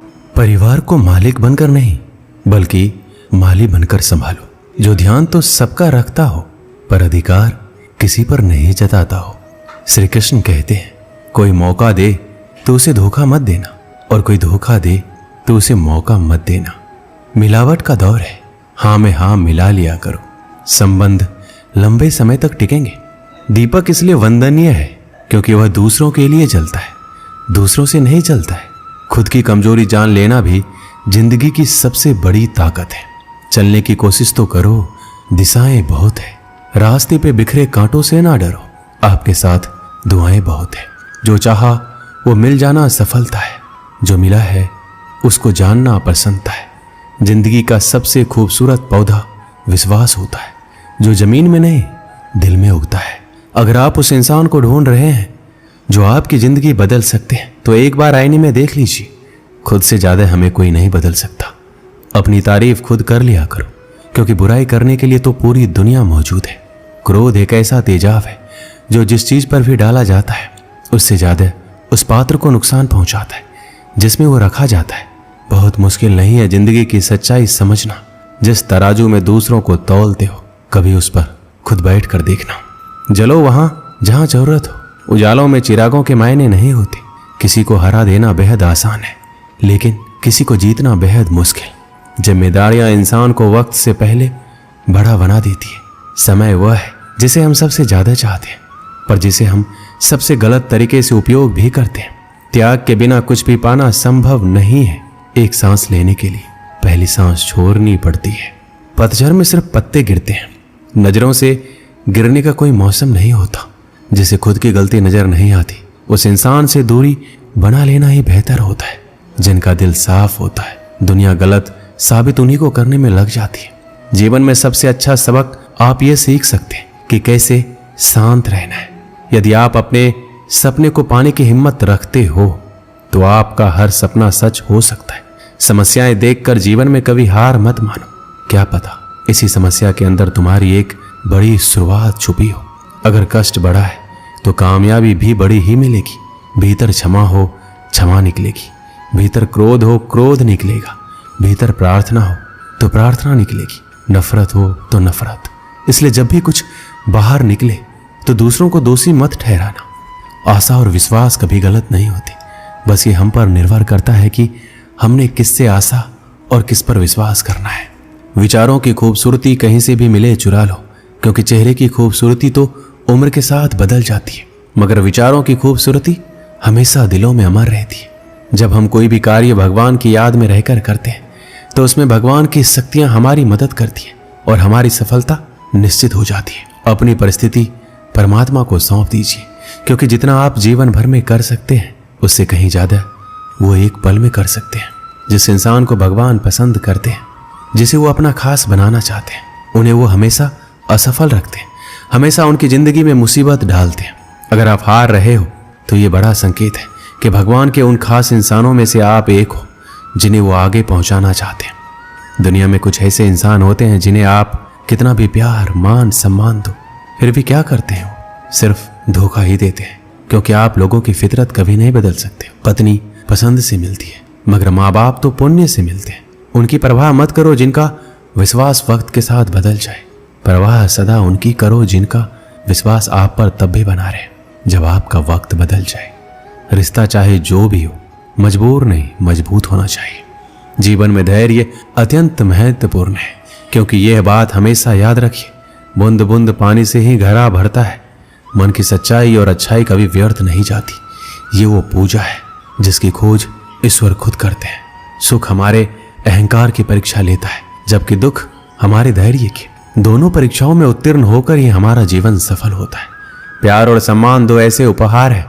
परिवार को मालिक बनकर नहीं बल्कि माली बनकर संभालो, जो ध्यान तो सबका रखता हो पर अधिकार किसी पर नहीं जताता हो। श्री कृष्ण कहते हैं, कोई मौका दे तो उसे धोखा मत देना, और कोई धोखा दे तो उसे मौका मत देना। मिलावट का दौर है, हाँ में हाँ मिला लिया करो, संबंध लंबे समय तक टिकेंगे। दीपक इसलिए वंदनीय है क्योंकि वह दूसरों के लिए जलता है, दूसरों से नहीं जलता है। खुद की कमजोरी जान लेना भी जिंदगी की सबसे बड़ी ताकत है। चलने की कोशिश तो करो, दिशाएं बहुत है। रास्ते पे बिखरे कांटों से ना डरो, आपके साथ दुआएं बहुत है। जो चाहा वो मिल जाना सफलता है, जो मिला है उसको जानना प्रसन्नता है। जिंदगी का सबसे खूबसूरत पौधा विश्वास होता है, जो जमीन में नहीं दिल में उगता है। अगर आप उस इंसान को ढूंढ रहे हैं जो आपकी जिंदगी बदल सकते हैं, तो एक बार आईने में देख लीजिए। खुद से ज्यादा हमें कोई नहीं बदल सकता। अपनी तारीफ खुद कर लिया करो, क्योंकि बुराई करने के लिए तो पूरी दुनिया मौजूद है। क्रोध एक ऐसा तेजाब है जो जिस चीज पर भी डाला जाता है उससे ज्यादा उस पात्र को नुकसान पहुंचाता है जिसमें वो रखा जाता है। बहुत मुश्किल नहीं है जिंदगी की सच्चाई समझना। जिस तराजू में दूसरों को तौलते हो, कभी उस पर खुद बैठ कर देखना। जलो वहां जहां जरूरत हो। उजालों में चिरागों के मायने नहीं होते। किसी को हरा देना बेहद आसान है, लेकिन किसी को जीतना बेहद मुश्किल। जिम्मेदारियां इंसान को वक्त से पहले बड़ा बना देती है। समय वह है जिसे हम सबसे ज्यादा चाहते हैं, पर जिसे हम सबसे गलत तरीके से उपयोग भी करते हैं। त्याग के बिना कुछ भी पाना संभव नहीं है। एक सांस लेने के लिए पहली सांस छोड़नी पड़ती है। पतझड़ में सिर्फ पत्ते गिरते हैं। नजरों से गिरने का कोई मौसम नहीं होता। जिसे खुद की गलती नजर नहीं आती, उस इंसान से दूरी बना लेना ही बेहतर होता है। जिनका दिल साफ होता है, दुनिया गलत साबित उन्हीं को करने में लग जाती है। जीवन में सबसे अच्छा सबक आप ये सीख सकते हैं कि कैसे शांत रहना है। यदि आप अपने सपने को पाने की हिम्मत रखते हो तो आपका हर सपना सच हो सकता है। समस्याएं देखकर जीवन में कभी हार मत मानो। क्या पता इसी समस्या के अंदर तुम्हारी एक बड़ी शुरुआत छुपी हो। अगर कष्ट बड़ा है तो कामयाबी भी बड़ी ही मिलेगी। भीतर क्षमा हो, क्षमा निकलेगी। भीतर क्रोध हो, क्रोध निकलेगा। भीतर प्रार्थना हो तो प्रार्थना निकलेगी। नफरत हो तो नफरत। इसलिए जब भी कुछ बाहर निकले तो दूसरों को दोषी मत ठहराना। आशा और विश्वास कभी गलत नहीं होती। बस ये हम पर निर्भर करता है कि हमने किससे आशा और किस पर विश्वास करना है। विचारों की खूबसूरती कहीं से भी मिले चुरा लो, क्योंकि चेहरे की खूबसूरती तो उम्र के साथ बदल जाती है, मगर विचारों की खूबसूरती हमेशा दिलों में अमर रहती है। जब हम कोई भी कार्य भगवान की याद में रहकर करते हैं तो उसमें भगवान की शक्तियां हमारी मदद करती हैं और हमारी सफलता निश्चित हो जाती है। अपनी परिस्थिति परमात्मा को सौंप दीजिए, क्योंकि जितना आप जीवन भर में कर सकते हैं उससे कहीं ज्यादा वो एक पल में कर सकते हैं। जिस इंसान को भगवान पसंद करते हैं, जिसे वो अपना खास बनाना चाहते हैं, उन्हें वो हमेशा असफल रखते हैं, हमेशा उनकी जिंदगी में मुसीबत डालते हैं। अगर आप हार रहे हो तो ये बड़ा संकेत है कि भगवान के उन खास इंसानों में से आप एक हो जिन्हें वो आगे पहुंचाना चाहते हैं। दुनिया में कुछ ऐसे इंसान होते हैं जिन्हें आप कितना भी प्यार, मान, सम्मान दो, फिर भी क्या करते हैं, सिर्फ धोखा ही देते हैं। क्योंकि आप लोगों की फितरत कभी नहीं बदल सकते। पत्नी पसंद से मिलती है, मगर माँ बाप तो पुण्य से मिलते हैं। उनकी परवाह मत करो जिनका विश्वास वक्त के साथ बदल जाए। परवाह सदा उनकी करो जिनका विश्वास आप पर तब भी बना रहे जब आपका वक्त बदल जाए। रिश्ता चाहे जो भी हो, मजबूर नहीं मजबूत होना चाहिए। जीवन में धैर्य अत्यंत महत्वपूर्ण है, क्योंकि यह बात हमेशा याद रखिए, बूंद बूंद पानी से ही घड़ा भरता है। मन की सच्चाई और अच्छाई कभी व्यर्थ नहीं जाती। ये वो पूजा है जिसकी खोज ईश्वर खुद करते हैं। सुख हमारे अहंकार की परीक्षा लेता है, जबकि दुख हमारे धैर्य की। दोनों परीक्षाओं में उत्तीर्ण होकर ही हमारा जीवन सफल होता है। प्यार और सम्मान दो ऐसे उपहार है,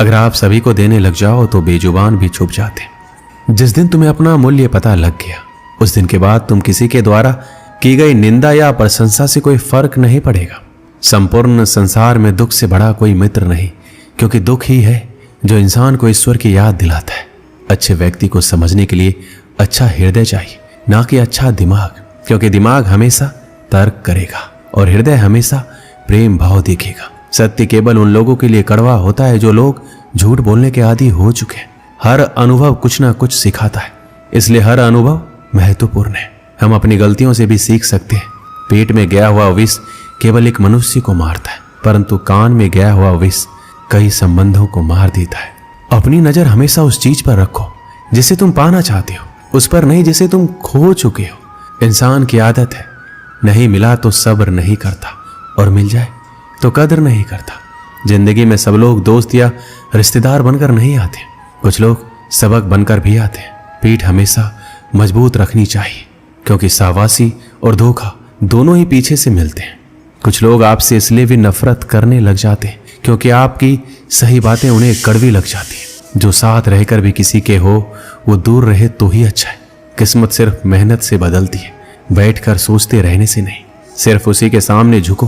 अगर आप सभी को देने लग जाओ तो बेजुबान भी छुप जाते। जिस दिन तुम्हें अपना मूल्य पता लग गया, उस दिन के बाद तुम किसी के द्वारा की गई निंदा या प्रशंसा से कोई फर्क नहीं पड़ेगा। संपूर्ण संसार में दुख से बड़ा कोई मित्र नहीं, क्योंकि दुख ही है जो इंसान को ईश्वर की याद दिलाता है। अच्छे व्यक्ति को समझने के लिए अच्छा हृदय चाहिए, ना कि अच्छा दिमाग, क्योंकि दिमाग हमेशा तर्क करेगा और हृदय हमेशा प्रेम भाव देखेगा। सत्य केवल उन लोगों के लिए कड़वा होता है जो लोग झूठ बोलने के आदी हो चुके हैं। हर अनुभव कुछ ना कुछ सिखाता है, इसलिए हर अनुभव महत्वपूर्ण है। हम अपनी गलतियों से भी सीख सकते हैं। पेट में गया हुआ विष केवल एक मनुष्य को मारता है, परंतु कान में गया हुआ विष कई संबंधों को मार देता है। अपनी नजर हमेशा उस चीज पर रखो जिसे तुम पाना चाहते हो, उस पर नहीं जिसे तुम खो चुके हो। इंसान की आदत है, नहीं मिला तो सब्र नहीं करता, और मिल जाए तो कदर नहीं करता। जिंदगी में सब लोग दोस्त या रिश्तेदार बनकर नहीं आते, कुछ लोग सबक बनकर भी आते हैं। पीठ हमेशा मजबूत रखनी चाहिए, क्योंकि शाबाशी और धोखा दोनों ही पीछे से मिलते हैं। कुछ लोग आपसे इसलिए भी नफरत करने लग जाते हैं क्योंकि आपकी सही बातें उन्हें कड़वी लग जाती हैं। जो साथ रहकर भी किसी के हो वो दूर रहे तो ही अच्छा है। किस्मत सिर्फ मेहनत से बदलती है, बैठकर सोचते रहने से नहीं। सिर्फ उसी के सामने झुको,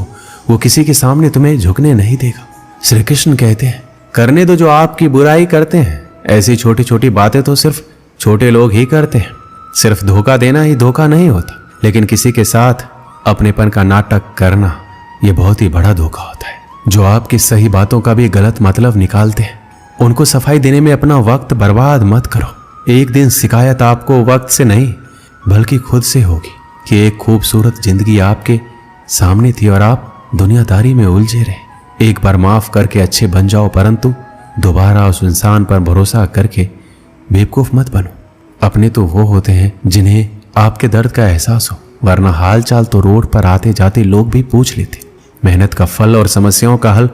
वो किसी के सामने तुम्हें झुकने नहीं देगा। श्री कृष्ण कहते हैं, करने दो जो आपकी बुराई करते हैं। ऐसी छोटी छोटी बातें तो सिर्फ छोटे लोग ही करते हैं। सिर्फ धोखा देना ही धोखा नहीं होता, लेकिन किसी के साथ अपनेपन का नाटक करना यह बहुत ही बड़ा धोखा होता है। जो आपकी सही बातों का भी गलत मतलब निकालते हैं, उनको सफाई देने में अपना वक्त बर्बाद मत करो। एक दिन शिकायत आपको वक्त से नहीं बल्कि खुद से होगी कि एक खूबसूरत जिंदगी आपके सामने थी और आप दुनियादारी में उलझे रहे। एक बार माफ करके अच्छे बन जाओ, परंतु दोबारा उस इंसान पर भरोसा करके बेवकूफ मत बनो। अपने तो वो होते हैं जिन्हें आपके दर्द का एहसास हो, वरना हाल चाल तो रोड पर आते जाते लोग भी पूछ लेते। मेहनत का फल और समस्याओं का हल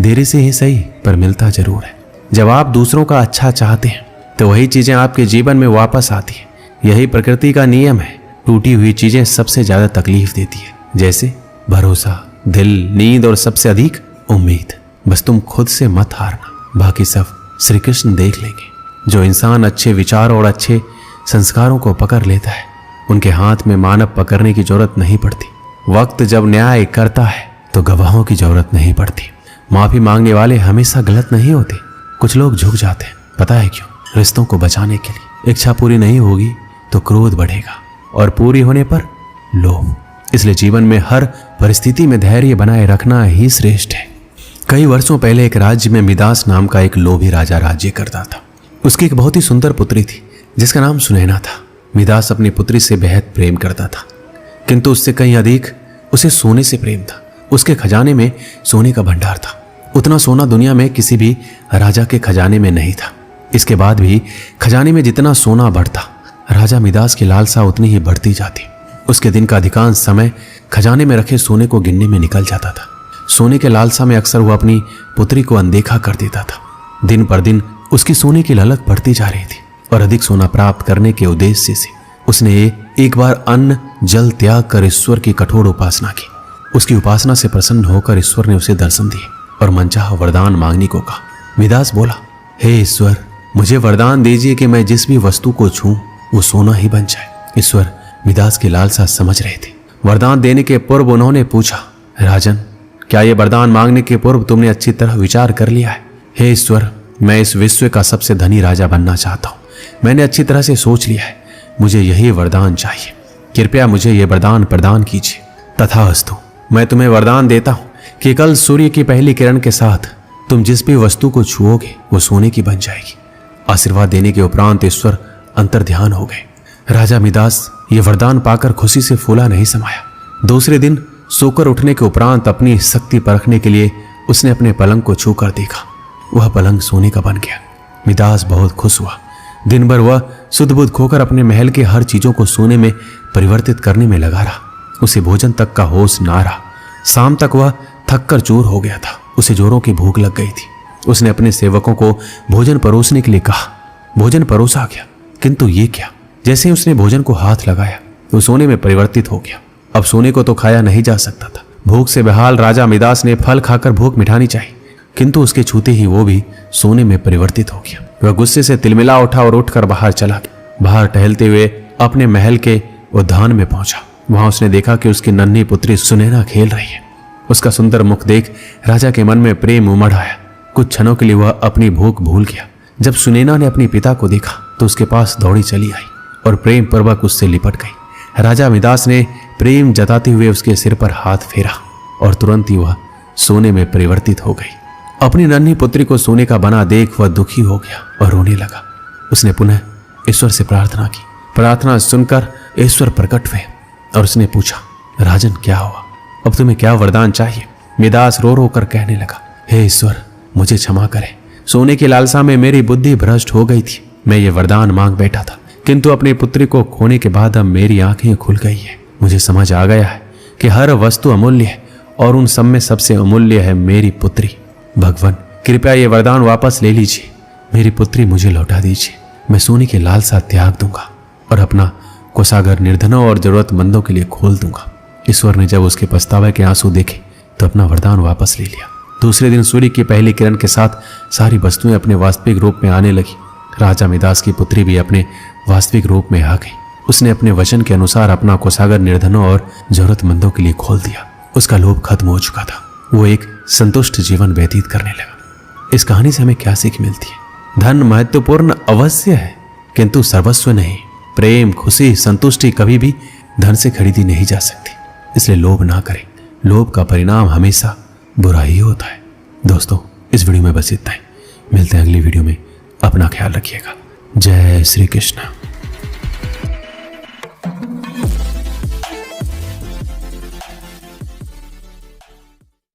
देरी से ही सही पर मिलता जरूर है। जब आप दूसरों का अच्छा चाहते हैं तो वही चीजें आपके जीवन में वापस आती हैं। यही प्रकृति का नियम है। टूटी हुई चीजें सबसे ज्यादा तकलीफ देती है, जैसे भरोसा, दिल, नींद और सबसे अधिक उम्मीद। बस तुम खुद से मत हारना, बाकी सब श्री कृष्ण देख लेंगे। जो इंसान अच्छे विचारों और अच्छे संस्कारों को पकड़ लेता है, उनके हाथ में मानव पकड़ने की जरूरत नहीं पड़ती। वक्त जब न्याय करता है तो गवाहों की जरूरत नहीं पड़ती। माफी मांगने वाले हमेशा गलत नहीं होते। कुछ लोग झुक जाते हैं, पता है क्यों? रिश्तों को बचाने के लिए। इच्छा पूरी नहीं होगी तो क्रोध बढ़ेगा, और पूरी होने पर लोभ। इसलिए जीवन में हर परिस्थिति में धैर्य बनाए रखना ही श्रेष्ठ है। कई वर्षों पहले एक राज्य में मिदास नाम का एक लोभी राजा राज्य करता था। उसकी एक बहुत ही सुंदर पुत्री थी जिसका नाम सुनैना था। मिदास अपनी पुत्री से बेहद प्रेम करता था, किंतु उससे कहीं अधिक उसे सोने से प्रेम था। उसके खजाने में सोने का भंडार था। उतना सोना दुनिया में किसी भी राजा के खजाने में नहीं था। इसके बाद भी खजाने में जितना सोना बढ़ता, राजा मिदास की लालसा उतनी ही बढ़ती जाती। उसके दिन का अधिकांश समय खजाने में रखे सोने को गिनने में निकल जाता था। सोने के लालसा में अक्सर वह अपनी पुत्री को अनदेखा कर देता था। दिन पर दिन उसकी सोने की ललक बढ़ती जा रही थी, और अधिक सोना प्राप्त करने के उद्देश्य से उसने एक बार अन्न जल त्याग कर ईश्वर की कठोर उपासना की। उसकी उपासना से प्रसन्न होकर ईश्वर ने उसे दर्शन दिए और मनचाहा वरदान मांगने को कहा। मिदास बोला, हे ईश्वर, मुझे वरदान दीजिए कि मैं जिस भी वस्तु को छूं वो सोना ही बन जाए। ईश्वर मिदास की लालसा समझ रहे थे। वरदान देने के पूर्व उन्होंने पूछा, राजन, क्या ये वरदान मांगने के पूर्व तुमने अच्छी तरह विचार कर लिया है? हे ईश्वर, मैं इस विश्व का सबसे धनी राजा बनना चाहता हूँ। मैंने अच्छी तरह से सोच लिया है, मुझे यही वरदान चाहिए। कृपया मुझे ये वरदान प्रदान कीजिए। तथास्तु, मैं तुम्हें वरदान देता हूँ कि कल सूर्य की पहली किरण के साथ तुम जिस भी वस्तु को छुओगे वो सोने की बन जाएगी। आशीर्वाद देने के उपरांत ईश्वर अंतर्ध्यान हो गए। राजा मिदास ये वरदान पाकर खुशी से फूला नहीं समाया। दूसरे दिन सोकर उठने के उपरांत अपनी शक्ति परखने के लिए उसने अपने पलंग को छूकर देखा। वह पलंग सोने का बन गया। मिदास बहुत खुश हुआ। दिन भर वह सुध बुध खोकर अपने महल के हर चीजों को सोने में परिवर्तित करने में लगा रहा। उसे भोजन तक का होश ना रहा। शाम तक वह थक कर चूर हो गया था। उसे जोरों की भूख लग गई थी। उसने अपने सेवकों को भोजन परोसने के लिए कहा। भोजन परोसा गया, किंतु ये क्या? जैसे ही उसने भोजन को हाथ लगाया वो सोने में परिवर्तित हो गया। अब सोने को तो खाया नहीं जा सकता था। भूख से बेहाल राजा मिदास ने फल खाकर भूख मिटानी चाहिए, किंतु उसके छूते ही वो भी सोने में परिवर्तित हो गया। वह गुस्से से तिलमिला उठा और उठकर बाहर चला गया। बाहर टहलते हुए अपने महल के उद्यान में पहुंचा। वहां उसने देखा कि उसकी नन्ही पुत्री सुनैना खेल रही है। उसका सुंदर मुख देख राजा के मन में प्रेम उमड़ आया। कुछ क्षणों के लिए वह अपनी भूख भूल गया। जब सुनैना ने अपने पिता को देखा तो उसके पास दौड़ी चली आई और प्रेम पूर्वक उससे लिपट गई। राजा मिदास ने प्रेम जताते हुए उसके सिर पर हाथ फेरा और तुरंत ही वह सोने में परिवर्तित हो गई। अपनी नन्ही पुत्री को सोने का बना देख वह दुखी हो गया और रोने लगा। उसने पुनः ईश्वर से प्रार्थना की। प्रार्थना सुनकर ईश्वर प्रकट हुए और उसने पूछा, राजन क्या हुआ, अब तुम्हें क्या वरदान चाहिए? मिदास रो रो कर कहने लगा, हे ईश्वर मुझे क्षमा करें, सोने की लालसा में मेरी बुद्धि भ्रष्ट हो गई थी। मैं ये वरदान मांग बैठा था, किंतु अपनी पुत्री को खोने के बाद अब मेरी आंखें खुल गई है। मुझे समझ आ गया है कि हर वस्तु अमूल्य है और उन सब में सबसे अमूल्य है मेरी पुत्री। भगवान कृपया ये वरदान वापस ले लीजिए, मेरी पुत्री मुझे लौटा दीजिए। मैं सोने की लालसा त्याग दूंगा और अपना कोषागार निर्धनों और जरूरतमंदों के लिए खोल दूंगा। ईश्वर ने जब उसके पछतावे के आंसू देखे तो अपना वरदान वापस ले लिया। दूसरे दिन सूर्य की पहली किरण के साथ सारी वस्तुएं अपने वास्तविक रूप में आने लगी। राजा मिदास की पुत्री भी अपने वास्तविक रूप में आ गई। उसने अपने वचन के अनुसार अपना कोषागार निर्धनों और जरूरतमंदों के लिए खोल दिया। उसका लोभ खत्म हो चुका था। वो एक संतुष्ट जीवन व्यतीत करने लगा। इस कहानी से हमें क्या सीख मिलती है? धन महत्वपूर्ण अवश्य है, किंतु सर्वस्व नहीं। प्रेम, खुशी, संतुष्टि कभी भी धन से खरीदी नहीं जा सकती। इसलिए लोभ ना करें। लोभ का परिणाम हमेशा बुरा ही होता है। दोस्तों, इस वीडियो में बस इतना ही। मिलते हैं अगली वीडियो में। अपना ख्याल रखिएगा। जय श्री कृष्ण।